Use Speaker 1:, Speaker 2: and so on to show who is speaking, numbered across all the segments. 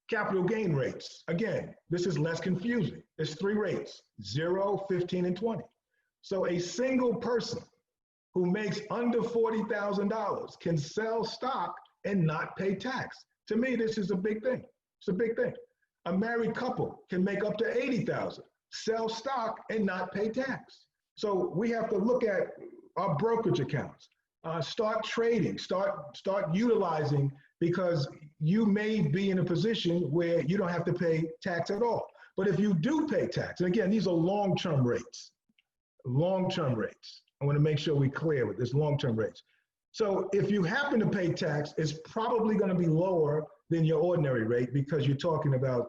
Speaker 1: Capital gain rates. Again, this is less confusing. There's three rates, 0, 15, and 20. So a single person who makes under $40,000 can sell stock and not pay tax. To me, this is a big thing. It's a big thing. A married couple can make up to 80,000, sell stock and not pay tax. So we have to look at our brokerage accounts, start trading, start utilizing, because you may be in a position where you don't have to pay tax at all. But if you do pay tax, and again, these are long-term rates, long-term rates. I want to make sure we're clear with this, long-term rates. So if you happen to pay tax, it's probably going to be lower than your ordinary rate because you're talking about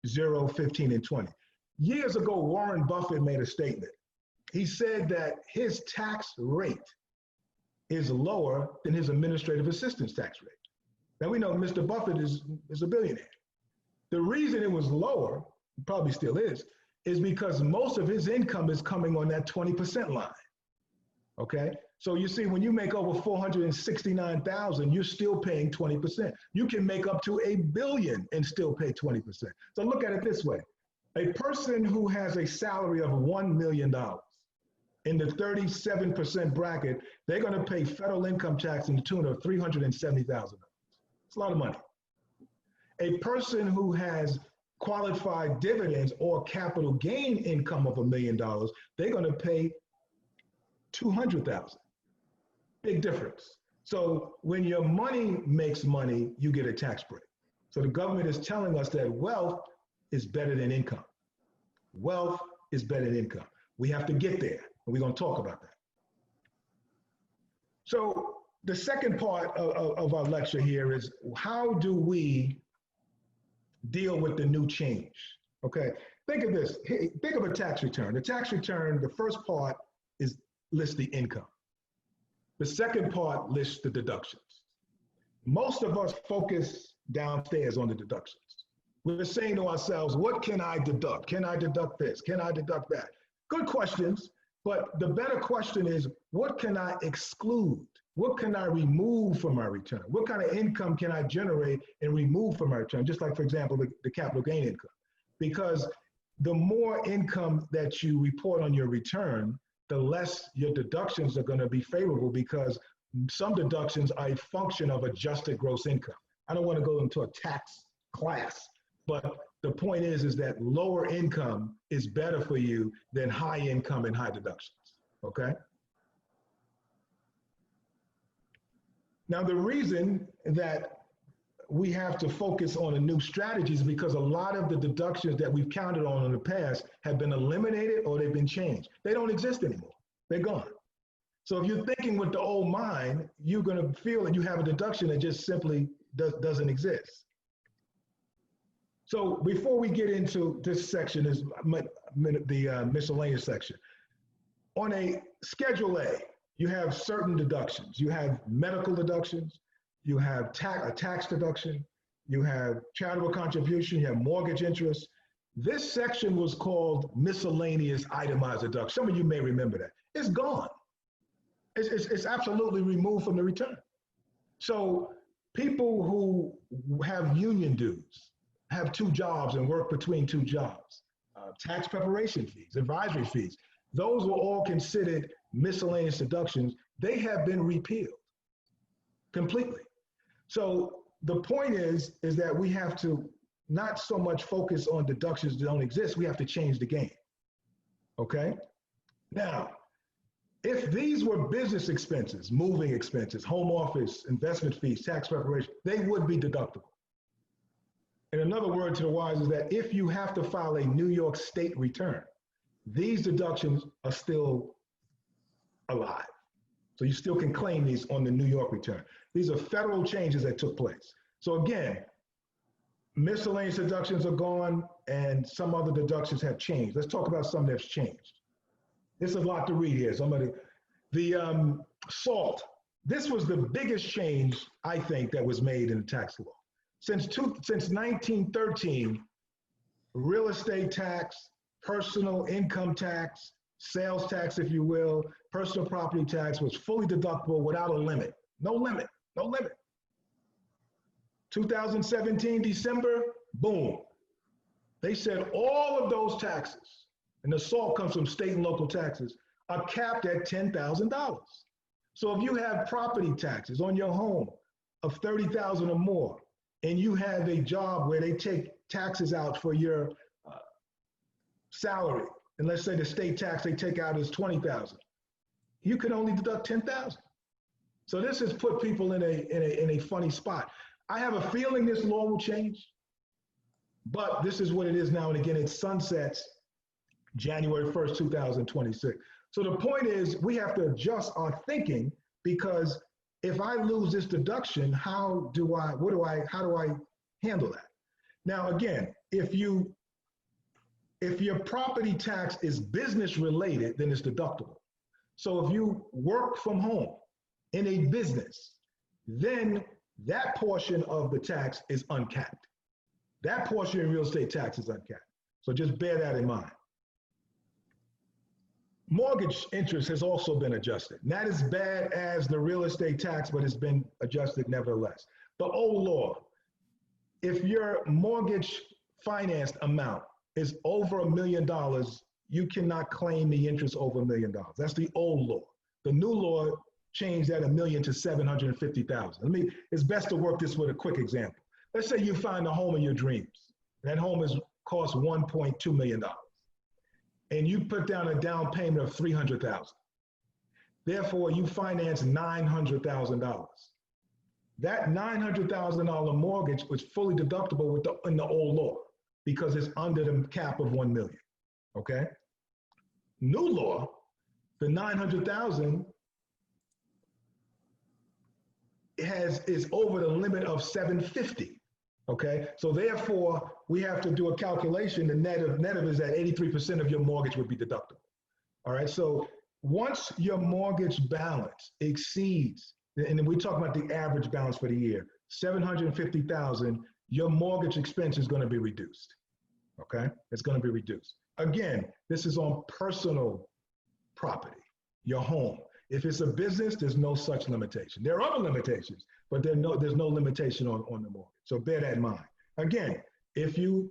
Speaker 1: 0, 15, and 20. Years ago, Warren Buffett made a statement. He said that his tax rate is lower than his administrative assistant's tax rate. Now we know Mr. Buffett is a billionaire. The reason it was lower, probably still is because most of his income is coming on that 20% line. Okay, so you see, when you make over 469,000, you're still paying 20%. You can make up to $1 billion and still pay 20%. So look at it this way: a person who has a salary of $1 million in the 37% bracket, they're going to pay federal income tax in the tune of $370,000. It's a lot of money. A person who has qualified dividends or capital gain income of $1 million, they're going to pay $200,000. Big difference. So when your money makes money, you get a tax break. So the government is telling us that wealth is better than income. Wealth is better than income. We have to get there, and we're going to talk about that. So the second part of our lecture here is, how do we deal with the new change? Okay, think of this. Think of a tax return. The tax return, the first part lists the income. The second part lists the deductions. Most of us focus downstairs on the deductions. We're saying to ourselves, what can I deduct? Can I deduct this? Can I deduct that? Good questions, but the better question is, what can I exclude? What can I remove from my return? What kind of income can I generate and remove from my return? Just like, for example, the capital gain income. Because the more income that you report on your return, the less your deductions are going to be favorable, because some deductions are a function of adjusted gross income. I don't want to go into a tax class, but the point is that lower income is better for you than high income and high deductions, okay? Now, the reason that we have to focus on a new strategy is because a lot of the deductions that we've counted on in the past have been eliminated or they've been changed. They don't exist anymore. They're gone. So if you're thinking with the old mind, you're going to feel that you have a deduction that just simply doesn't exist. So before we get into this section, is the miscellaneous section. On a Schedule A, you have certain deductions. You have medical deductions, you have a tax deduction, you have charitable contribution, you have mortgage interest. This section was called miscellaneous itemized deduction. Some of you may remember that. It's gone. It's absolutely removed from the return. So people who have union dues, have two jobs and work between two jobs, tax preparation fees, advisory fees, those were all considered miscellaneous deductions. They have been repealed completely. So the point is that we have to not so much focus on deductions that don't exist. We have to change the game. Okay? Now, if these were business expenses, moving expenses, home office, investment fees, tax preparation, they would be deductible. And another word to the wise is that if you have to file a New York State return, these deductions are still alive. So you still can claim these on the New York return. These are federal changes that took place. So again, miscellaneous deductions are gone and some other deductions have changed. Let's talk about some that's changed. There's a lot to read here. The SALT. This was the biggest change, I think, that was made in the tax law. Since 1913, real estate tax, personal income tax, sales tax, if you will, personal property tax was fully deductible without a limit. No limit, no limit. 2017, December, boom. They said all of those taxes, and the SALT comes from state and local taxes, are capped at $10,000. So if you have property taxes on your home of $30,000 or more, and you have a job where they take taxes out for your salary, and let's say the state tax they take out is $20,000, you can only deduct $10,000. So this has put people in a funny spot. I have a feeling this law will change, but this is what it is now. And again, it sunsets January 1st, 2026. So the point is, we have to adjust our thinking, because if I lose this deduction, how do I handle that? Now, again, if your property tax is business related, then it's deductible. So if you work from home in a business, then that portion of the tax is uncapped. That portion of real estate tax is uncapped. So just bear that in mind. Mortgage interest has also been adjusted. Not as bad as the real estate tax, but it's been adjusted nevertheless. The old law, if your mortgage financed amount is over $1 million, you cannot claim the interest over $1 million. That's the old law. The new law changed that $1 million to $750,000. It's best to work this with a quick example. Let's say you find the home of your dreams. That home costs $1.2 million. And you put down a down payment of $300,000. Therefore, you finance $900,000. That $900,000 mortgage was fully deductible in the old law, because it's under the cap of $1 million. Okay. New law, the $900,000 is over the limit of $750,000. Okay, so therefore we have to do a calculation. The net of is that 83% of your mortgage would be deductible. All right, so once your mortgage balance exceeds, and then we talk about the average balance for the year, $750,000, your mortgage expense is going to be reduced. Okay, it's going to be reduced. Again, this is on personal property, your home. If it's a business, there's no such limitation. There are other limitations, but there's no limitation on the mortgage. So bear that in mind. Again, if you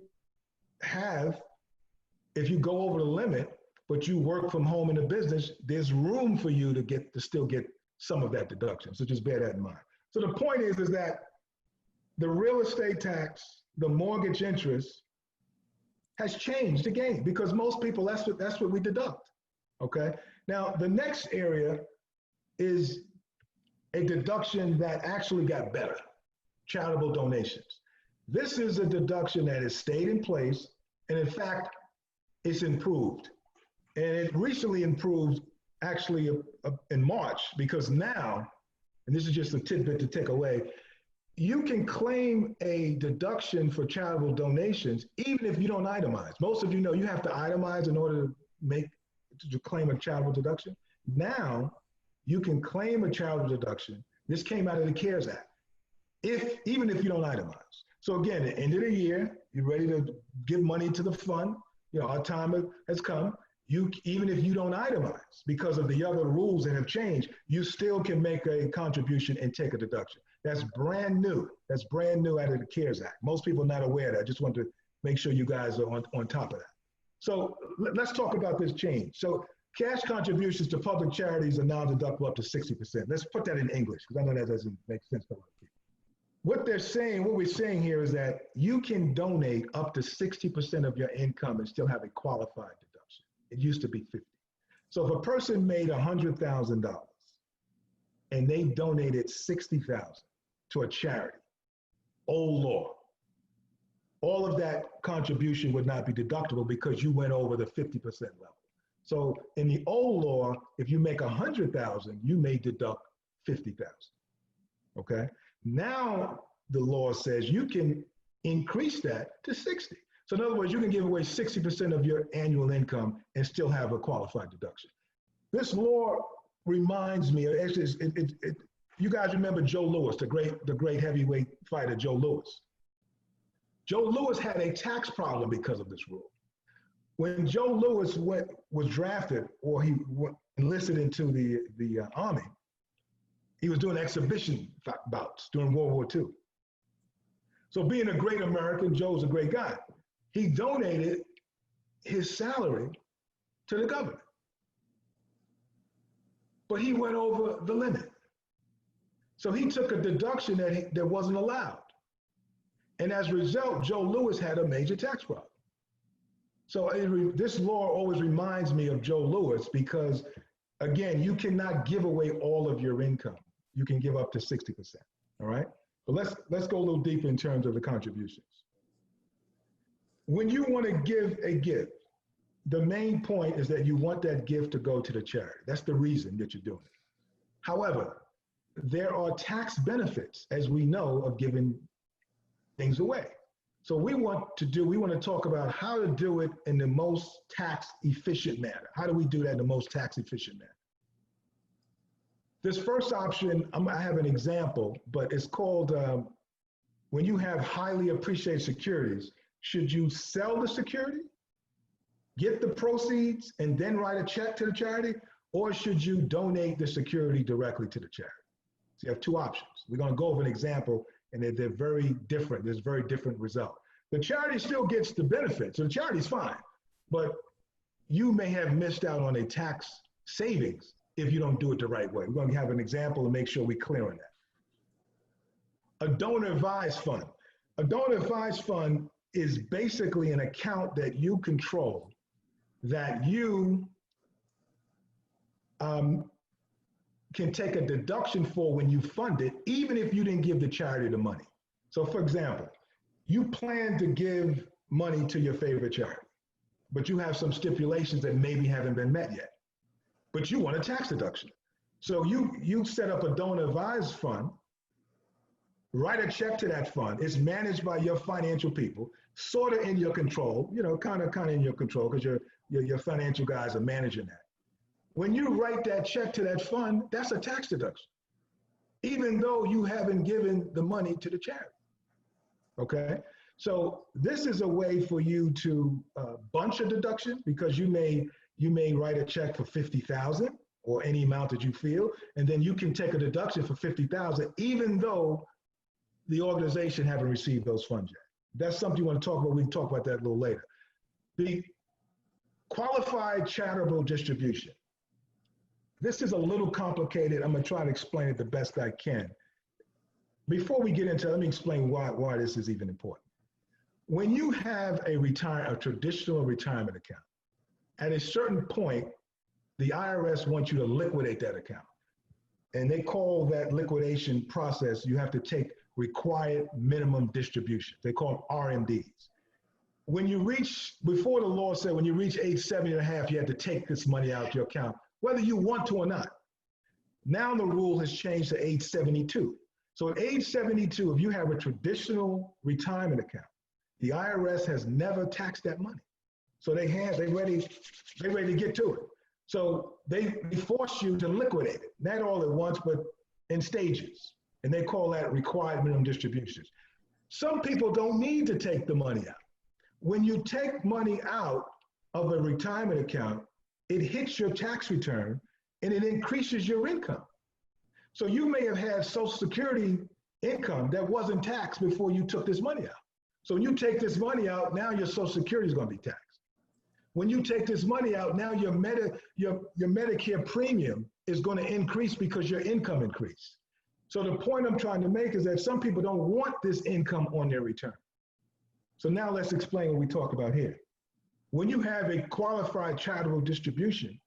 Speaker 1: go over the limit, but you work from home in a business, there's room for you to still get some of that deduction. So just bear that in mind. So the point is that the real estate tax, the mortgage interest has changed the game, because most people, that's what we deduct. Okay. Now, the next area is a deduction that actually got better: charitable donations. This is a deduction that has stayed in place, and in fact, it's improved. And it recently improved actually in March, because now, and this is just a tidbit to take away, you can claim a deduction for charitable donations even if you don't itemize. Most of you know you have to itemize in order to claim a charitable deduction. Now, you can claim a charitable deduction. This came out of the CARES Act, even if you don't itemize. So again, at the end of the year, you're ready to give money to the fund. Our time has come. Even if you don't itemize, because of the other rules that have changed, you still can make a contribution and take a deduction. That's brand new. That's brand new out of the CARES Act. Most people are not aware of that. I just want to make sure you guys are on top of that. So let's talk about this change. So cash contributions to public charities are now deductible up to 60%. Let's put that in English, because I know that doesn't make sense to a lot of people. What we're saying here is that you can donate up to 60% of your income and still have a qualified deduction. It used to be 50. So if a person made $100,000 and they donated $60,000 to a charity, old law, all of that contribution would not be deductible because you went over the 50% level. So in the old law, if you make $100,000, you may deduct $50,000. Okay. Now the law says you can increase that to 60. So in other words, you can give away 60% of your annual income and still have a qualified deduction. This law reminds me, you guys remember Joe Louis, the great heavyweight fighter, Joe Louis. Joe Louis had a tax problem because of this rule. When Joe Louis was drafted, or he enlisted into the Army, he was doing exhibition bouts during World War II. So being a great American, Joe's a great guy. He donated his salary to the government, but he went over the limit. So he took a deduction that wasn't allowed. And as a result, Joe Louis had a major tax problem. So this law always reminds me of Joe Louis because, again, you cannot give away all of your income. You can give up to 60%, all right? But let's go a little deeper in terms of the contributions. When you want to give a gift, the main point is that you want that gift to go to the charity. That's the reason that you're doing it. However, there are tax benefits, as we know, of giving things away. So we want to talk about how to do it in the most tax efficient manner. How do we do that in the most tax efficient manner? This first option, I have an example, but it's called, when you have highly appreciated securities, should you sell the security, get the proceeds, and then write a check to the charity, or should you donate the security directly to the charity? So you have two options. We're going to go over an example, and they're very different. There's very different result. The charity still gets the benefit, so the charity's fine, but you may have missed out on a tax savings if you don't do it the right way. We're going to have an example to make sure we're clear on that. A donor advised fund. A donor advised fund is basically an account that you control, that you can take a deduction for when you fund it, even if you didn't give the charity the money. So for example, you plan to give money to your favorite charity, but you have some stipulations that maybe haven't been met yet, but you want a tax deduction. So you set up a donor advised fund, write a check to that fund. It's managed by your financial people, sort of in your control, kind of in your control, because your financial guys are managing that. When you write that check to that fund, that's a tax deduction, even though you haven't given the money to the charity. Okay, so this is a way for you to bunch a deduction, because you may write a check for $50,000 or any amount that you feel, and then you can take a deduction for $50,000, even though the organization haven't received those funds yet. That's something you want to talk about. We can talk about that a little later. The qualified charitable distribution. This is a little complicated. I'm going to try to explain it the best I can. Before we get into it, let me explain why this is even important. When you have a traditional retirement account, at a certain point, the IRS wants you to liquidate that account. And they call that liquidation process, you have to take required minimum distribution. They call them RMDs. When you reach, before the law said, when you reach age 70 and a half, you had to take this money out of your account, whether you want to or not. Now the rule has changed to age 72. So at age 72, if you have a traditional retirement account, the IRS has never taxed that money. So they're ready to get to it. So they force you to liquidate it, not all at once, but in stages. And they call that required minimum distributions. Some people don't need to take the money out. When you take money out of a retirement account, it hits your tax return and it increases your income. So you may have had Social Security income that wasn't taxed before you took this money out. So when you take this money out, now your Social Security is going to be taxed. When you take this money out, now your Medicare premium is going to increase because your income increased. So the point I'm trying to make is that some people don't want this income on their return. So now let's explain what we talk about here. When you have a qualified charitable distribution,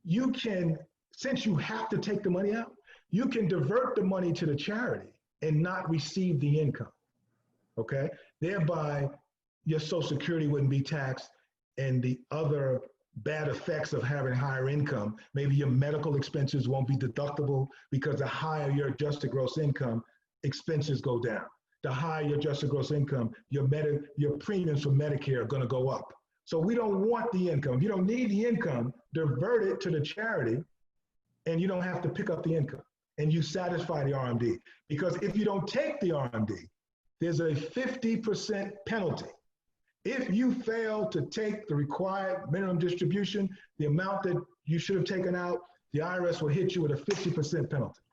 Speaker 1: you can, since you have to take the money out, you can divert the money to the charity and not receive the income, okay? Thereby, your Social Security wouldn't be taxed, and the other bad effects of having higher income, maybe your medical expenses won't be deductible because the higher your adjusted gross income, expenses go down. The higher your adjusted gross income, your premiums for Medicare are gonna go up. So we don't want the income. If you don't need the income, divert it to the charity and you don't have to pick up the income and you satisfy the RMD. Because if you don't take the RMD, there's a 50% penalty. If you fail to take the required minimum distribution, the amount that you should have taken out, the IRS will hit you with a 50% penalty.